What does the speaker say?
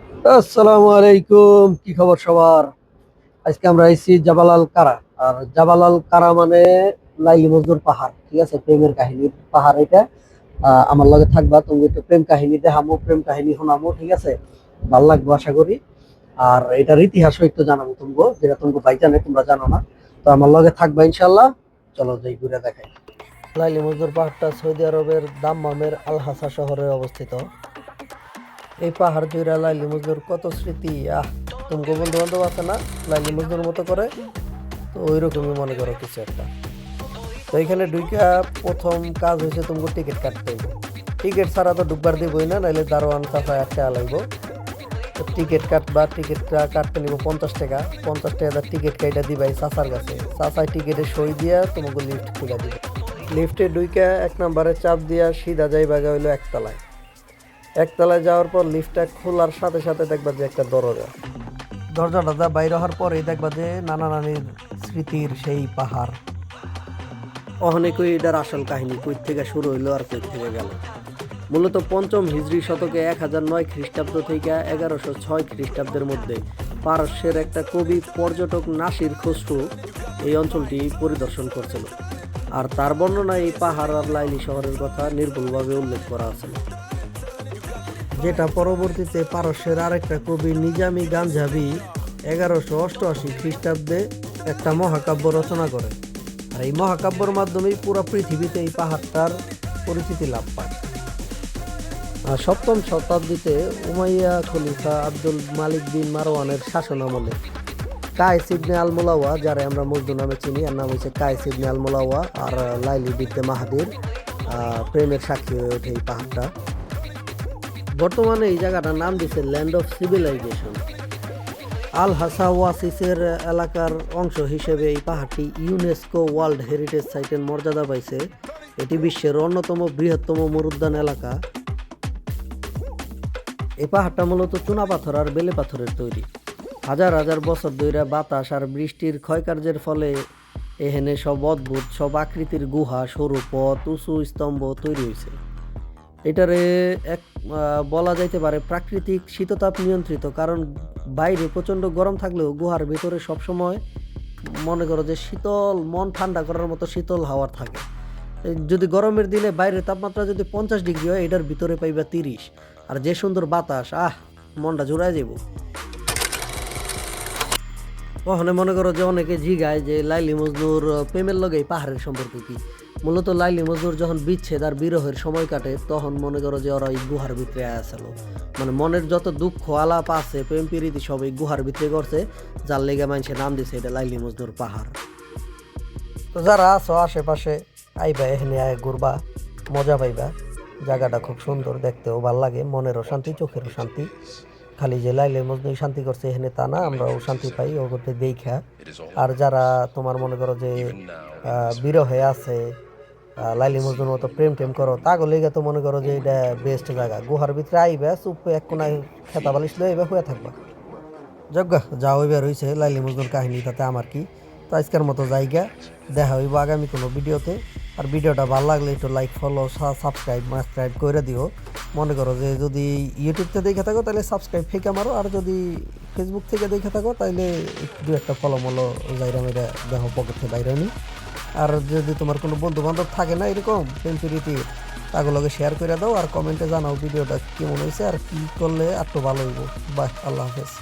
আসসালামু আলাইকুম, কি খবর সবার? আজকে আমরা আইছি জাবালাল কারা। আর জাবালাল কারা মানে লাইলি মজনুর পাহাড়, ঠিক আছে? প্রেমের কাহিনীর পাহাড় এটা। আমার লগে থাকবা, তুমি একটু প্রেম কাহিনী দেখামো, প্রেম কাহিনী শোনামো, ঠিক আছে? ভাল লাগবো আশা করি। আর এটার ইতিহাসও একটু জানাবো তুমগো, যেটা তুমগো ভাই জানে, তোমরা জানো না। তো আমার লগে থাকবা ইনশাল্লাহ। চলো যাই ঘুরে দেখাই। লাইলি মজনুর পাহাড়টা সৌদি আরবের দাম্মামের আল হাসা শহরে অবস্থিত। এই পাহাড় জুড়ে লাইলি মজনুর কত স্মৃতি। তুমি বন্ধু বান্ধব আছে না লাইলি মজনুর মতো করে? তো ওই রকমই মনে করো কিছু একটা। তো এখানে ঢুইকা প্রথম কাজ হয়েছে তোমাকে টিকিট কাটতে হইব। টিকিট ছাড়া তো ঢুকবার দিবই না, নাইলে দারোয়ান চাচা একটা লাগব। তো টিকিট কাটবা, টিকিটটা কাটতে নিব 50 টাকা। 50 টাকা টিকিট কাইটা দিবাই চাচার কাছে। চাচাই টিকিটে সই দিয়া তোমাকে লিফট খুলে দিবে। লিফটে ঢুইকা 1 নম্বরে চাপ দিয়া সিধা যাইবা হইলো একতলায়। একতলায় যাওয়ার পর লিফটটা খোলার সাথে সাথে দেখবা যে একটা দরজাটা বাইরে হওয়ার পরেই দেখবা যে নানা নানির স্মৃতির সেই পাহাড়। অনেকই এটার আসল কাহিনী কই থেকে শুরু হইলো আর কই থেকে গেল। মূলত পঞ্চম হিজরি শতকে 1009 খ্রিস্টাব্দ থেকে 1106 খ্রিস্টাব্দের মধ্যে পারস্যের একটা কবি পর্যটক নাসির খসরু এই অঞ্চলটি পরিদর্শন করছিল। আর তার বর্ণনায় এই পাহাড় আর লাইলি শহরের কথা নির্ভুলভাবে উল্লেখ করা আছে, যেটা পরবর্তীতে পারস্যের আরেকটা কবি নিজামি গাঞ্জাবি 1188 খ্রিস্টাব্দে একটা মহাকাব্য রচনা করে। আর এই মহাকাব্যর মাধ্যমেই পুরো পৃথিবীতে এই পাহাড়টার পরিচিতি লাভ পায়। আর সপ্তম শতাব্দীতে উমাইয়া খলিফা আব্দুল মালিক বিন মারওয়ানের শাসন আমলে কায়েস ইবনে আল মোলাওয়া, যারা আমরা মজনু নামে চিনি, আর নাম হচ্ছে কায়েস ইবনে আল মোলাওয়া, আর লাইলি বিনতে মাহাদির প্রেমের সাক্ষী হয়ে ওঠে এই পাহাড়টা। বর্তমানে এই জায়গাটার নাম দিচ্ছে ল্যান্ড অফ সিভিলাইজেশন। আল হাসা ওয়াসিসের এলাকার অংশ হিসেবে এই পাহাড়টি ইউনেস্কো ওয়ার্ল্ড হেরিটেজ সাইটের মর্যাদা পাইছে। এটি বিশ্বের অন্যতম বৃহত্তম মরুদ্যান এলাকা। এই পাহাড়টা মূলত চুনাপাথর আর বেলে পাথরের তৈরি। হাজার হাজার বছর ধরে বাতাস আর বৃষ্টির ক্ষয়কার্যের ফলে এখানে সব অদ্ভুত সব আকৃতির গুহা, সরু পথ, উঁচু স্তম্ভ তৈরি হয়েছে। এটারে এক বলা যাইতে পারে প্রাকৃতিক শীততাপ নিয়ন্ত্রিত, কারণ বাইরে প্রচণ্ড গরম থাকলেও গুহার ভিতরে সবসময় মনে করো যে শীতল, মন ঠান্ডা করার মতো শীতল হাওয়া থাকে। যদি গরমের দিনে বাইরের তাপমাত্রা যদি 50 ডিগ্রি হয়, এটার ভিতরে পাইবা 30। আর যে সুন্দর বাতাস, মনটা জুড়ায় যাব। ওখানে মনে করো যে অনেকে জিগায় যে লাইলি মজনুর প্রেমের লগে পাহাড়ের সম্পর্ক কি। মূলত লাইলি মজনুর যখন বিচ্ছেদ আর বিরহের সময় কাটে, তখন মনে করো যে ওরা এই গুহার ভিতরে আসছিল। মানে মনের যত দুঃখ আলাপ আছে, প্রেম প্রীতি সব এই গুহার ভিতরে করছে, যার লেগে মানুষের নাম দিছে এটা লাইলি মজনুর পাহাড়। তো যারা আছো আশেপাশে, আইবা এখানে আয় ঘুরবা, মজা পাইবা। জায়গাটা খুব সুন্দর, দেখতেও ভাল লাগে, মনেরও শান্তি, চোখেরও শান্তি। খালি যে লাইলি মজনু শান্তি করছে এখানে তা না, আমরাও শান্তি পাই ও করতে দেখা। আর যারা তোমার মনে করো যে বিরহে আছে, লাইলি মজনুর মতো প্রেম টেম করো, তাগো লেগে তো মনে করো যে এটা বেস্ট জায়গা। গুহার ভিতরে আইবা, চুপ এক কোনায় খেতা বালিশ লয়ে এবার হয়ে থাকবা। যজ্ঞা যা হইবার হইছে, লাইলি মজনুর কাহিনী, তাতে আমার কি। তো আজকের মতো জায়গা দেখা হইব আগামী কোনো ভিডিওতে। আর ভিডিওটা ভালো লাগলে একটু লাইক, ফলো, সাবস্ক্রাইব করে দিও। মনে করো যে যদি ইউটিউব থেকে দেখে থাকো তাহলে সাবস্ক্রাইব ফেঁকে মারো, আর যদি ফেসবুক থেকে দেখে থাকো তাহলে দু একটা ফলো মলো যাইরা মেয়েরা দেখো, পকেটে বাইরে নি। আর যদি তোমার কোনো বন্ধু বান্ধব থাকে না এরকম সেঞ্চুরিতে, তাগুলোকে শেয়ার করে দাও আর কমেন্টে জানাও ভিডিওটা কেমন হয়েছে আর কি করলে একটু ভালো হইব। বাই, আল্লাহ হাফেজ।